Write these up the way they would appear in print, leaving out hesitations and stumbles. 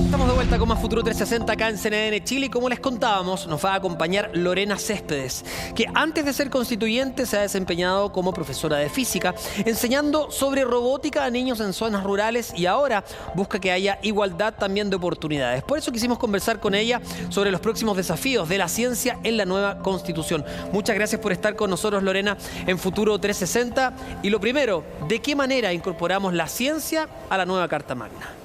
Estamos de vuelta con más Futuro 360 acá en CNN Chile y como les contábamos, nos va a acompañar Lorena Céspedes, que antes de ser constituyente se ha desempeñado como profesora de física, enseñando sobre robótica a niños en zonas rurales y ahora busca que haya igualdad también de oportunidades. Por eso quisimos conversar con ella sobre los próximos desafíos de la ciencia en la nueva Constitución. Muchas gracias por estar con nosotros, Lorena, en Futuro 360. Y lo primero, ¿de qué manera incorporamos la ciencia a la nueva Carta Magna?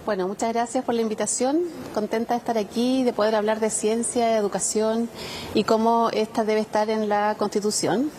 Bueno, muchas gracias por la invitación. Contenta de estar aquí, de poder hablar de ciencia, de educación y cómo esta debe estar en la Constitución.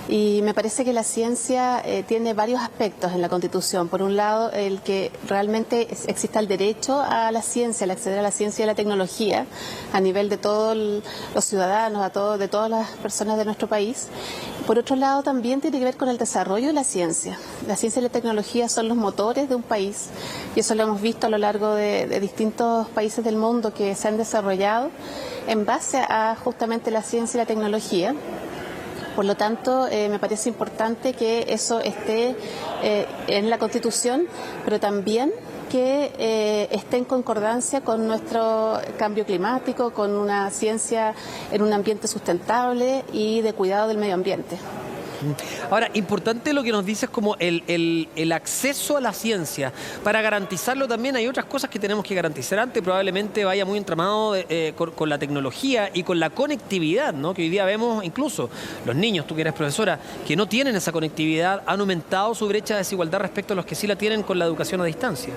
Y me parece que la ciencia tiene varios aspectos en la Constitución. Por un lado, el que realmente exista el derecho a la ciencia, el acceder a la ciencia y a la tecnología a nivel de todos los ciudadanos, de todas las personas de nuestro país. Por otro lado, también tiene que ver con el desarrollo de la ciencia. La ciencia y la tecnología son los motores de un país y eso lo hemos visto a lo largo de distintos países del mundo que se han desarrollado en base a justamente la ciencia y la tecnología. Por lo tanto, me parece importante que eso esté en la Constitución, pero también que esté en concordancia con nuestro cambio climático, con una ciencia en un ambiente sustentable y de cuidado del medio ambiente. Ahora, importante lo que nos dices como el acceso a la ciencia. Para garantizarlo también hay otras cosas que tenemos que garantizar antes. Probablemente vaya muy entramado con la tecnología y con la conectividad, ¿no? Que hoy día vemos incluso los niños, tú que eres profesora, que no tienen esa conectividad, han aumentado su brecha de desigualdad respecto a los que sí la tienen con la educación a distancia.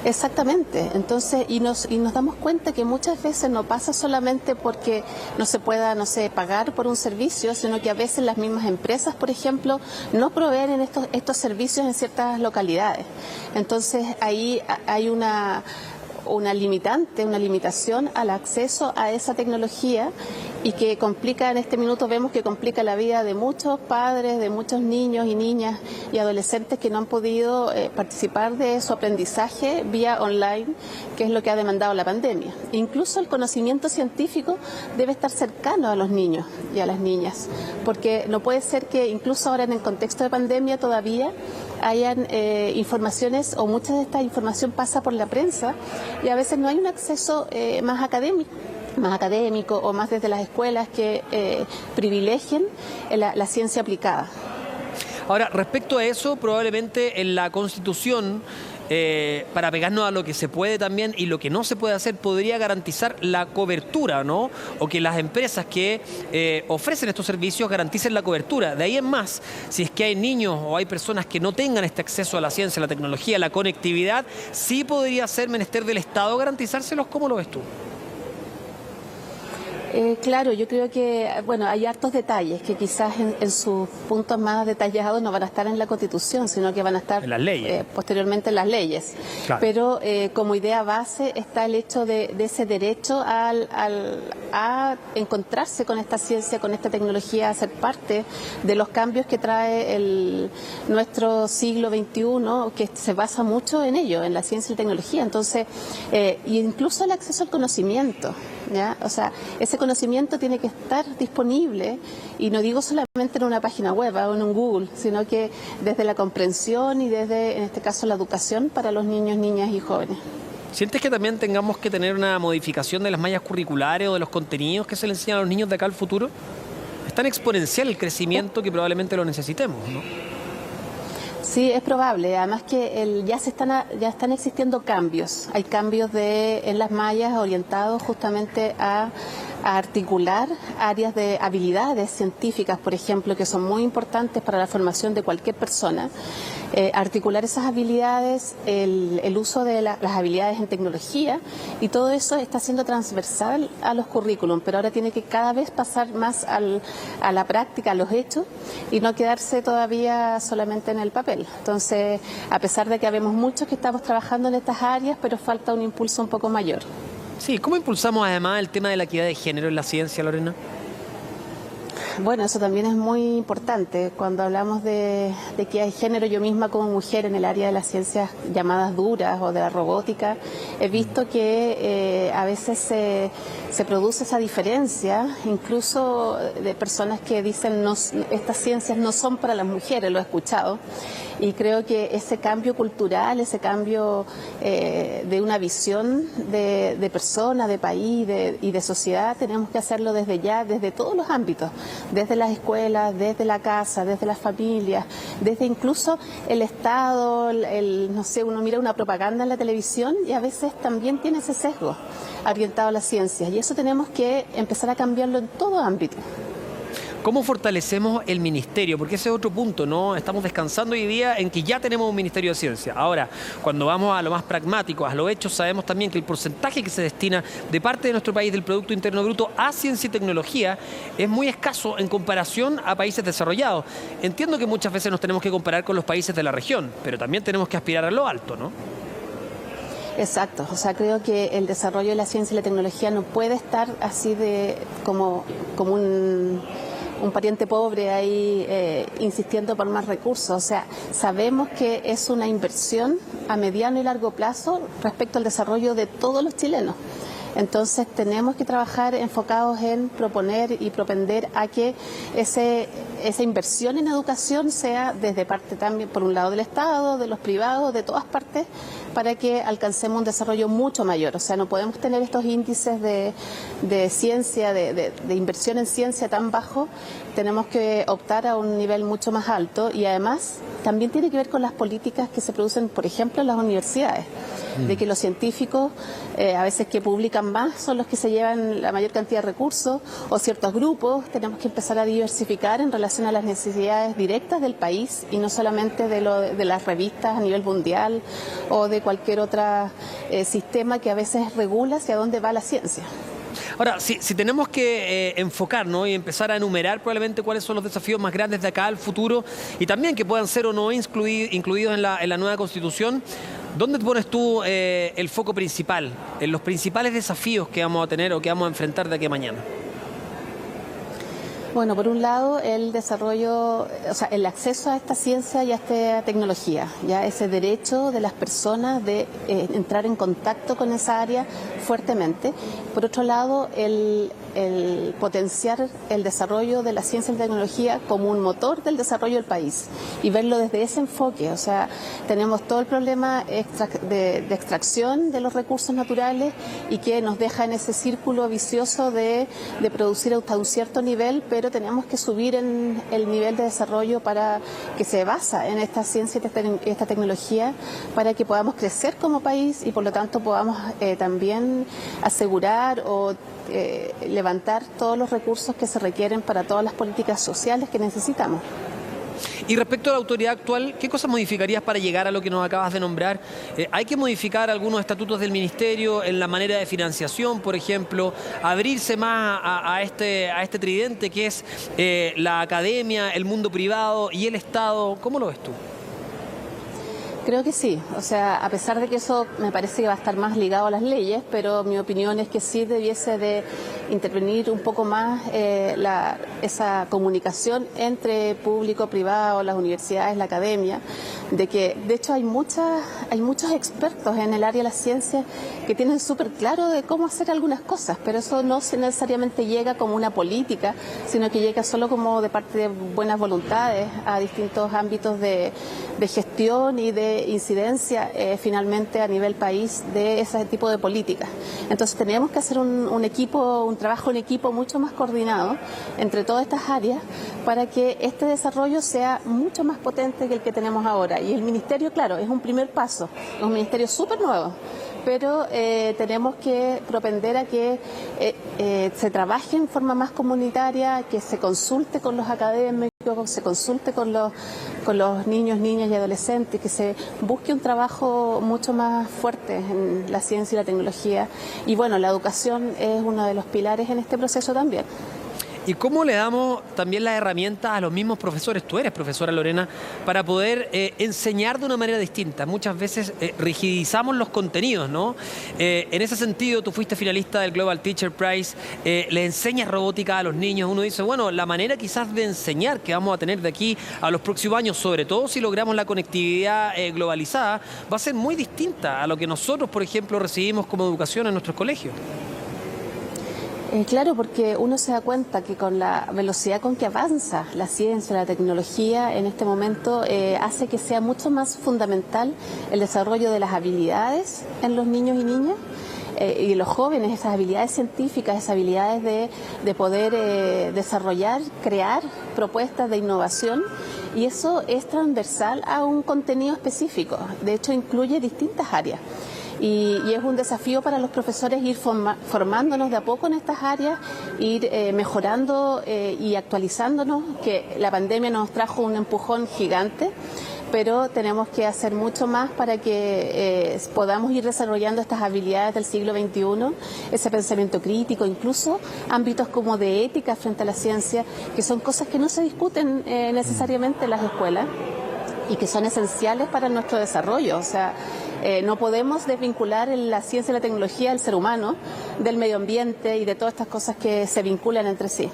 Exactamente, entonces, y nos damos cuenta que muchas veces no pasa solamente porque no se pueda, no sé, pagar por un servicio, sino que a veces las mismas empresas, por ejemplo, no proveen estos servicios en ciertas localidades. Entonces ahí hay una limitante, una limitación al acceso a esa tecnología y que complica, en este minuto vemos que complica la vida de muchos padres, de muchos niños y niñas y adolescentes que no han podido participar de su aprendizaje vía online, que es lo que ha demandado la pandemia. Incluso el conocimiento científico debe estar cercano a los niños y a las niñas, porque no puede ser que incluso ahora en el contexto de pandemia todavía hayan informaciones o mucha de esta información pasa por la prensa y a veces no hay un acceso más académico o más desde las escuelas que privilegien la ciencia aplicada. Ahora, respecto a eso, probablemente en la Constitución, para pegarnos a lo que se puede también y lo que no se puede hacer, podría garantizar la cobertura, ¿no? O que las empresas que ofrecen estos servicios garanticen la cobertura. De ahí en más, si es que hay niños o hay personas que no tengan este acceso a la ciencia, a la tecnología, a la conectividad, sí podría ser menester del Estado garantizárselos. ¿Cómo lo ves tú? Claro, yo creo que, bueno, hay hartos detalles que quizás en sus puntos más detallados no van a estar en la Constitución, sino que van a estar en las leyes. Posteriormente en las leyes. Claro. Pero como idea base está el hecho de ese derecho a encontrarse con esta ciencia, con esta tecnología, a ser parte de los cambios que trae nuestro siglo XXI, que se basa mucho en ello, en la ciencia y tecnología. Entonces, incluso el acceso al conocimiento, ¿ya? O sea, ese conocimiento tiene que estar disponible y no digo solamente en una página web o en un Google, sino que desde la comprensión y desde, en este caso, la educación para los niños, niñas y jóvenes. ¿Sientes que también tengamos que tener una modificación de las mallas curriculares o de los contenidos que se le enseñan a los niños de acá al futuro? Es tan exponencial el crecimiento que probablemente lo necesitemos, ¿no? Sí, es probable. Además que ya están existiendo cambios. Hay cambios en las mallas orientados justamente a articular áreas de habilidades científicas, por ejemplo, que son muy importantes para la formación de cualquier persona. Articular esas habilidades, el uso de las habilidades en tecnología y todo eso está siendo transversal a los currículum, pero ahora tiene que cada vez pasar más a la práctica, a los hechos y no quedarse todavía solamente en el papel. Entonces, a pesar de que habemos muchos que estamos trabajando en estas áreas, pero falta un impulso un poco mayor. Sí, ¿cómo impulsamos además el tema de la equidad de género en la ciencia, Lorena? Bueno, eso también es muy importante. Cuando hablamos de equidad de género, yo misma como mujer en el área de las ciencias llamadas duras o de la robótica, he visto que a veces se produce esa diferencia, incluso de personas que dicen estas ciencias no son para las mujeres, lo he escuchado. Y creo que ese cambio cultural, ese cambio de una visión de persona, de país y de sociedad, tenemos que hacerlo desde ya, desde todos los ámbitos, desde las escuelas, desde la casa, desde las familias, desde incluso el Estado, no sé, uno mira una propaganda en la televisión y a veces también tiene ese sesgo orientado a las ciencias, y eso tenemos que empezar a cambiarlo en todo ámbito. ¿Cómo fortalecemos el ministerio? Porque ese es otro punto, ¿no? Estamos descansando hoy día en que ya tenemos un Ministerio de Ciencia. Ahora, cuando vamos a lo más pragmático, a los hechos, sabemos también que el porcentaje que se destina de parte de nuestro país del Producto Interno Bruto a ciencia y tecnología es muy escaso en comparación a países desarrollados. Entiendo que muchas veces nos tenemos que comparar con los países de la región, pero también tenemos que aspirar a lo alto, ¿no? Exacto, o sea, creo que el desarrollo de la ciencia y la tecnología no puede estar así como un pariente pobre ahí insistiendo por más recursos. O sea, sabemos que es una inversión a mediano y largo plazo respecto al desarrollo de todos los chilenos. Entonces tenemos que trabajar enfocados en proponer y propender a que esa inversión en educación sea desde parte también, por un lado, del Estado, de los privados, de todas partes, para que alcancemos un desarrollo mucho mayor. O sea, no podemos tener estos índices de ciencia, de inversión en ciencia tan bajos. Tenemos que optar a un nivel mucho más alto, y además también tiene que ver con las políticas que se producen, por ejemplo, en las universidades, de que los científicos a veces que publican más son los que se llevan la mayor cantidad de recursos, o ciertos grupos. Tenemos que empezar a diversificar en relación a las necesidades directas del país y no solamente de las revistas a nivel mundial o de cualquier otro sistema que a veces regula hacia dónde va la ciencia. Ahora, si tenemos que enfocarnos y empezar a enumerar probablemente cuáles son los desafíos más grandes de acá al futuro, y también que puedan ser o no incluidos en la nueva Constitución, ¿dónde pones tú el foco principal, en los principales desafíos que vamos a tener o que vamos a enfrentar de aquí a mañana? Bueno, por un lado, el desarrollo, o sea, el acceso a esta ciencia y a esta tecnología, ya ese derecho de las personas de entrar en contacto con esa área fuertemente. Por otro lado, el potenciar el desarrollo de la ciencia y la tecnología como un motor del desarrollo del país y verlo desde ese enfoque. O sea, tenemos todo el problema de extracción de los recursos naturales y que nos deja en ese círculo vicioso de producir hasta un cierto nivel, pero tenemos que subir en el nivel de desarrollo para que se basa en esta ciencia y esta tecnología, para que podamos crecer como país y por lo tanto podamos también asegurar o levantar todos los recursos que se requieren para todas las políticas sociales que necesitamos. Y respecto a la autoridad actual, ¿qué cosas modificarías para llegar a lo que nos acabas de nombrar? ¿Hay que modificar algunos estatutos del Ministerio en la manera de financiación, por ejemplo? ¿Abrirse más a este tridente que es la academia, el mundo privado y el Estado? ¿Cómo lo ves tú? Creo que sí, o sea, a pesar de que eso me parece que va a estar más ligado a las leyes, pero mi opinión es que sí debiese de intervenir un poco más esa comunicación entre público, privado, las universidades, la academia, de que de hecho hay muchos expertos en el área de la ciencia que tienen súper claro de cómo hacer algunas cosas, pero eso no necesariamente llega como una política, sino que llega solo como de parte de buenas voluntades a distintos ámbitos de gestión y de incidencia finalmente a nivel país de ese tipo de políticas. Entonces tenemos que hacer un trabajo en equipo mucho más coordinado entre todas estas áreas para que este desarrollo sea mucho más potente que el que tenemos ahora. Y el ministerio, claro, es un primer paso, es un ministerio súper nuevo, pero tenemos que propender a que se trabaje en forma más comunitaria, que se consulte con los académicos, se consulte con los niños, niñas y adolescentes, que se busque un trabajo mucho más fuerte en la ciencia y la tecnología. Y bueno, la educación es uno de los pilares en este proceso también. ¿Y cómo le damos también las herramientas a los mismos profesores? Tú eres profesora, Lorena, para poder enseñar de una manera distinta. Muchas veces rigidizamos los contenidos, ¿no? En ese sentido, tú fuiste finalista del Global Teacher Prize, le enseñas robótica a los niños. Uno dice, bueno, la manera quizás de enseñar que vamos a tener de aquí a los próximos años, sobre todo si logramos la conectividad globalizada, va a ser muy distinta a lo que nosotros, por ejemplo, recibimos como educación en nuestros colegios. Claro, porque uno se da cuenta que con la velocidad con que avanza la ciencia, la tecnología, en este momento hace que sea mucho más fundamental el desarrollo de las habilidades en los niños y niñas. Y los jóvenes, esas habilidades científicas, esas habilidades de poder desarrollar, crear propuestas de innovación, y eso es transversal a un contenido específico. De hecho, incluye distintas áreas. Y es un desafío para los profesores ir formándonos de a poco en estas áreas, ir mejorando y actualizándonos, que la pandemia nos trajo un empujón gigante, pero tenemos que hacer mucho más para que podamos ir desarrollando estas habilidades del siglo XXI, ese pensamiento crítico, incluso ámbitos como de ética frente a la ciencia, que son cosas que no se discuten necesariamente en las escuelas y que son esenciales para nuestro desarrollo. O sea, no podemos desvincular la ciencia y la tecnología del ser humano, del medio ambiente y de todas estas cosas que se vinculan entre sí.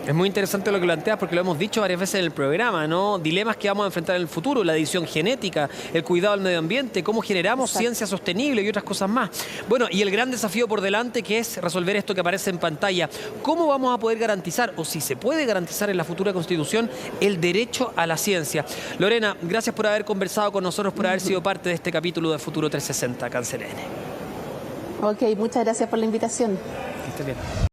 Es muy interesante lo que planteas porque lo hemos dicho varias veces en el programa, ¿no? Dilemas que vamos a enfrentar en el futuro, la edición genética, el cuidado del medio ambiente, cómo generamos ciencia sostenible y otras cosas más. Bueno, y el gran desafío por delante, que es resolver esto que aparece en pantalla. ¿Cómo vamos a poder garantizar, o si se puede garantizar en la futura Constitución, el derecho a la ciencia? Lorena, gracias por haber conversado con nosotros, por haber sido parte de este capítulo de Futuro 360 Cáncer N. Ok, muchas gracias por la invitación. Que estés bien.